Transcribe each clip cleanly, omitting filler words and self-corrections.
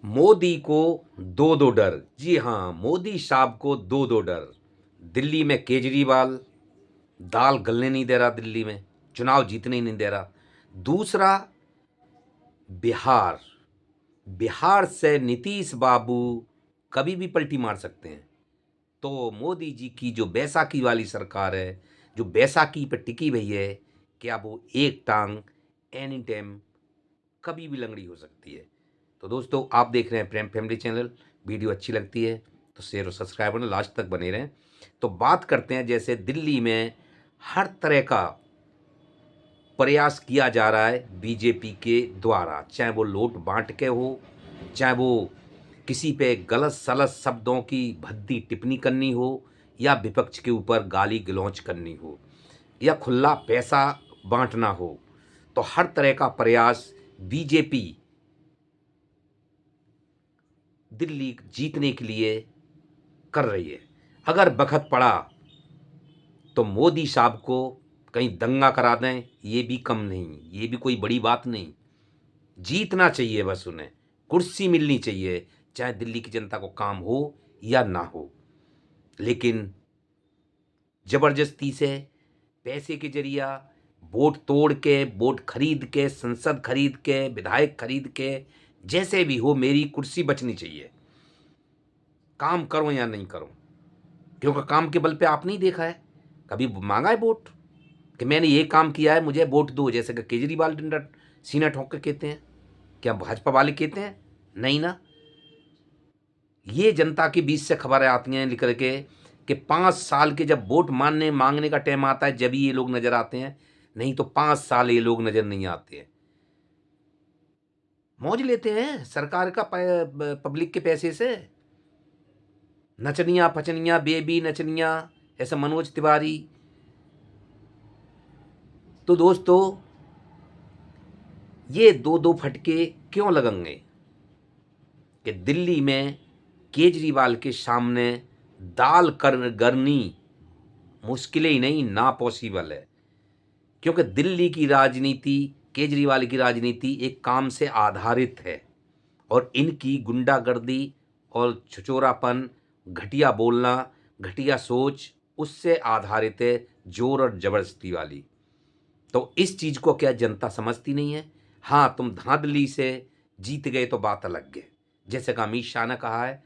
मोदी को दो दो डर। जी हाँ, मोदी साहब को दो दो डर। दिल्ली में केजरीवाल दाल गलने नहीं दे रहा, दिल्ली में चुनाव जीतने ही नहीं दे रहा। दूसरा, बिहार बिहार से नीतीश बाबू कभी भी पलटी मार सकते हैं। तो मोदी जी की जो बैसाखी वाली सरकार है, जो बैसाखी पे टिकी हुई है, क्या वो एक टांग एनी टाइम कभी भी लंगड़ी हो सकती है। तो दोस्तों, आप देख रहे हैं प्रेम फैमिली चैनल। वीडियो अच्छी लगती है तो शेयर और सब्सक्राइब करना, लास्ट तक बने रहें। तो बात करते हैं, जैसे दिल्ली में हर तरह का प्रयास किया जा रहा है बीजेपी के द्वारा, चाहे वो नोट बांट के हो, चाहे वो किसी पे गलत सलत शब्दों की भद्दी टिप्पणी करनी हो, या विपक्ष के ऊपर गाली गलौज करनी हो, या खुला पैसा बांटना हो। तो हर तरह का प्रयास बीजेपी दिल्ली जीतने के लिए कर रही है। अगर बखत पड़ा तो मोदी साहब को कहीं दंगा करा दें, ये भी कम नहीं, ये भी कोई बड़ी बात नहीं। जीतना चाहिए, बस उन्हें कुर्सी मिलनी चाहिए, चाहे दिल्ली की जनता को काम हो या ना हो। लेकिन जबरदस्ती से पैसे के जरिया वोट तोड़ के, वोट खरीद के, संसद खरीद के, विधायक खरीद के, जैसे भी हो मेरी कुर्सी बचनी चाहिए। काम करो या नहीं करो, क्योंकि काम के बल पे आप नहीं देखा है कभी मांगा है वोट कि मैंने ये काम किया है, मुझे वोट दो, जैसे कि केजरीवाल डंडा सीना ठोक के कहते हैं। क्या भाजपा वाले कहते हैं? नहीं ना। ये जनता के बीच से खबरें आती हैं लिख के कि 5 साल के जब वोट मांगने का टाइम आता है, जब ही ये लोग नजर आते हैं, नहीं तो 5 साल ये लोग नजर नहीं आते हैं। मौज लेते हैं सरकार का पब्लिक के पैसे से। नचनिया फचनिया बेबी नचनिया, ऐसा मनोज तिवारी। तो दोस्तों, ये दो दो फटके क्यों लगेंगे कि दिल्ली में केजरीवाल के सामने दाल कर गरनी मुश्किल ही नहीं, ना पॉसिबल है। क्योंकि दिल्ली की राजनीति, केजरीवाल की राजनीति एक काम से आधारित है, और इनकी गुंडागर्दी और छुचोरापन, घटिया बोलना, घटिया सोच उससे आधारित है, जोर और जबरदस्ती वाली। तो इस चीज़ को क्या जनता समझती नहीं है? हाँ, तुम धांधली से जीत गए तो बात अलग है। जैसे कि अमित शाह ने कहा है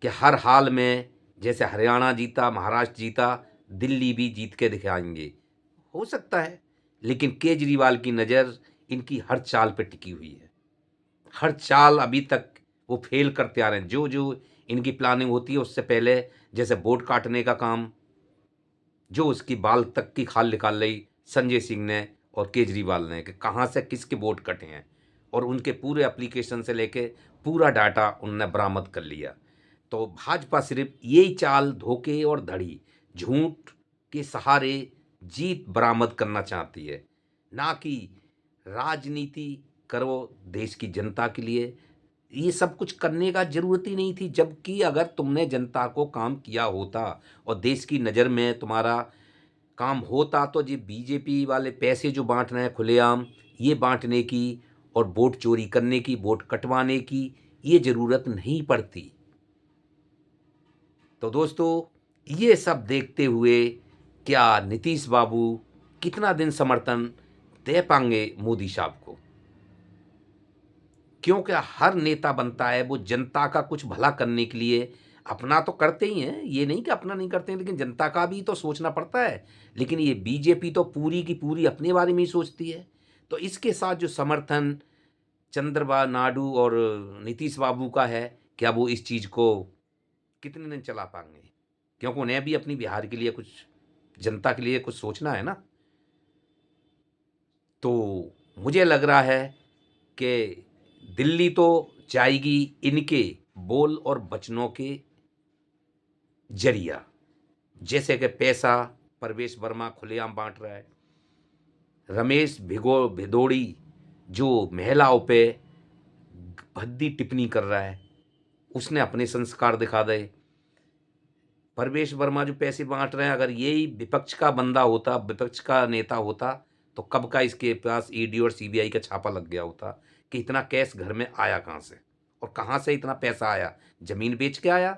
कि हर हाल में, जैसे हरियाणा जीता, महाराष्ट्र जीता, दिल्ली भी जीत के दिखाएंगे। हो सकता है, लेकिन केजरीवाल की नज़र इनकी हर चाल पे टिकी हुई है। हर चाल अभी तक वो फेल करते आ रहे हैं। जो जो इनकी प्लानिंग होती है उससे पहले, जैसे वोट काटने का काम, जो उसकी बाल तक की खाल निकाल ली संजय सिंह ने और केजरीवाल ने कि कहाँ से किसके वोट कटे हैं, और उनके पूरे एप्लीकेशन से लेके पूरा डाटा उनने बरामद कर लिया। तो भाजपा सिर्फ यही चाल, धोखे और धड़ी झूठ के सहारे जीत बरामद करना चाहती है, ना कि राजनीति करो देश की जनता के लिए। ये सब कुछ करने का ज़रूरत ही नहीं थी, जबकि अगर तुमने जनता को काम किया होता और देश की नज़र में तुम्हारा काम होता, तो ये बीजेपी वाले पैसे जो बांट रहे हैं खुलेआम, ये बांटने की और वोट चोरी करने की, वोट कटवाने की ये ज़रूरत नहीं पड़ती। तो दोस्तों, ये सब देखते हुए क्या नीतीश बाबू कितना दिन समर्थन दे पाएंगे मोदी साहब को? क्योंकि हर नेता बनता है वो जनता का कुछ भला करने के लिए। अपना तो करते ही हैं, ये नहीं कि अपना नहीं करते हैं, लेकिन जनता का भी तो सोचना पड़ता है। लेकिन ये बीजेपी तो पूरी की पूरी अपने बारे में ही सोचती है। तो इसके साथ जो समर्थन चंद्रबाबू नायडू और नीतीश बाबू का है, क्या वो इस चीज़ को कितने दिन चला पाएंगे? क्योंकि उन्हें भी अपनी बिहार के लिए कुछ, जनता के लिए कुछ सोचना है ना। तो मुझे लग रहा है कि दिल्ली तो जाएगी इनके बोल और वचनों के जरिया। जैसे कि पैसा प्रवेश वर्मा खुलेआम बांट रहा है, रमेश भिदोड़ी जो महिलाओं पे भद्दी टिप्पणी कर रहा है, उसने अपने संस्कार दिखा दे। प्रवेश वर्मा जो पैसे बांट रहे हैं, अगर यही विपक्ष का बंदा होता, विपक्ष का नेता होता, तो कब का इसके पास ईडी और सीबीआई का छापा लग गया होता कि इतना कैश घर में आया कहाँ से। और कहाँ से इतना पैसा आया? ज़मीन बेच के आया?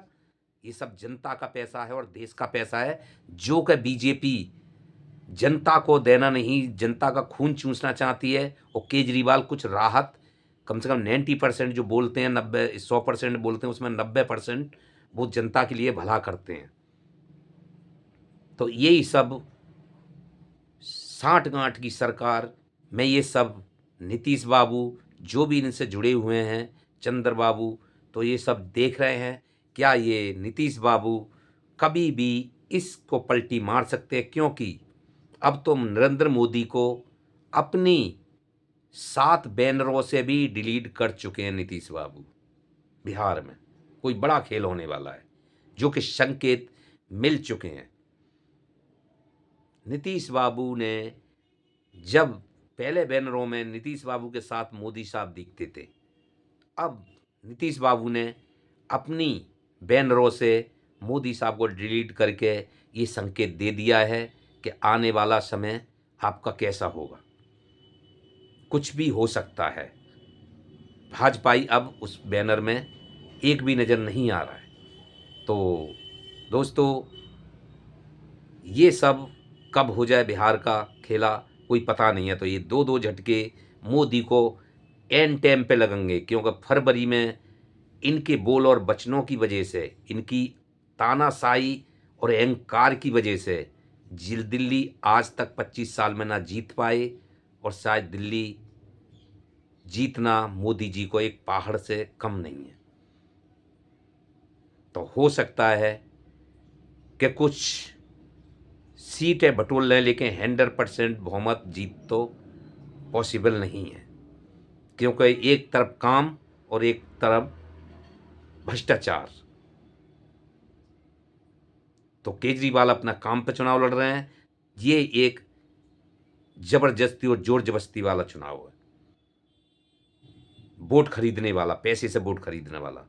ये सब जनता का पैसा है और देश का पैसा है, जो कि बीजेपी जनता को देना नहीं, जनता का खून चूसना चाहती है। और केजरीवाल कुछ राहत, कम से कम 90% जो बोलते हैं, 100% बोलते हैं, उसमें 90% वो जनता के लिए भला करते हैं। तो यही सब साठ-गांठ की सरकार में ये सब नीतीश बाबू, जो भी इनसे जुड़े हुए हैं, चंद्र बाबू, तो ये सब देख रहे हैं क्या ये नीतीश बाबू कभी भी इसको पलटी मार सकते हैं, क्योंकि अब तो नरेंद्र मोदी को अपनी 7 बैनरों से भी डिलीट कर चुके हैं नीतीश बाबू। बिहार में कोई बड़ा खेल होने वाला है, जो कि संकेत मिल चुके हैं। नीतीश बाबू ने जब पहले बैनरों में नीतीश बाबू के साथ मोदी साहब दिखते थे, अब नीतीश बाबू ने अपनी बैनरों से मोदी साहब को डिलीट करके ये संकेत दे दिया है कि आने वाला समय आपका कैसा होगा, कुछ भी हो सकता है। भाजपाई अब उस बैनर में एक भी नज़र नहीं आ रहा है। तो दोस्तों, ये सब कब हो जाए बिहार का खेला कोई पता नहीं है। तो ये दो झटके मोदी को एन टाइम पे लगेंगे, क्योंकि फरवरी में इनके बोल और वचनों की वजह से, इनकी तानाशाही और अहंकार की वजह से दिल्ली आज तक 25 साल में ना जीत पाए, और शायद दिल्ली जीतना मोदी जी को एक पहाड़ से कम नहीं है। तो हो सकता है कि कुछ सीटें बटोर लें, लेकिन 100% बहुमत जीत तो पॉसिबल नहीं है, क्योंकि एक तरफ काम और एक तरफ भ्रष्टाचार। तो केजरीवाल अपना काम पे चुनाव लड़ रहे हैं। ये एक जबरदस्ती और जोर जबरदस्ती वाला चुनाव है, वोट खरीदने वाला, पैसे से वोट खरीदने वाला।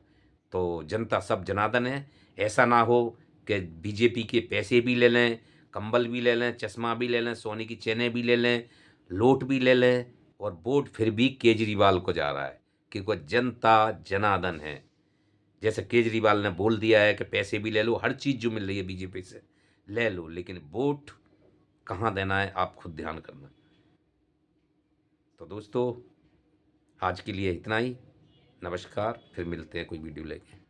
तो जनता सब जनार्दन है। ऐसा ना हो कि बीजेपी के पैसे भी ले लें, कंबल भी ले लें, चश्मा भी ले लें, सोने की चेनें भी ले लें, लोट भी ले लें, और वोट फिर भी केजरीवाल को जा रहा है, क्योंकि जनता जनार्दन है। जैसे केजरीवाल ने बोल दिया है कि पैसे भी ले लो, हर चीज़ जो मिल रही है बीजेपी से ले लो, लेकिन वोट कहाँ देना है आप खुद ध्यान करना। तो दोस्तों, आज के लिए इतना ही। नमस्कार, फिर मिलते हैं कोई वीडियो लेके।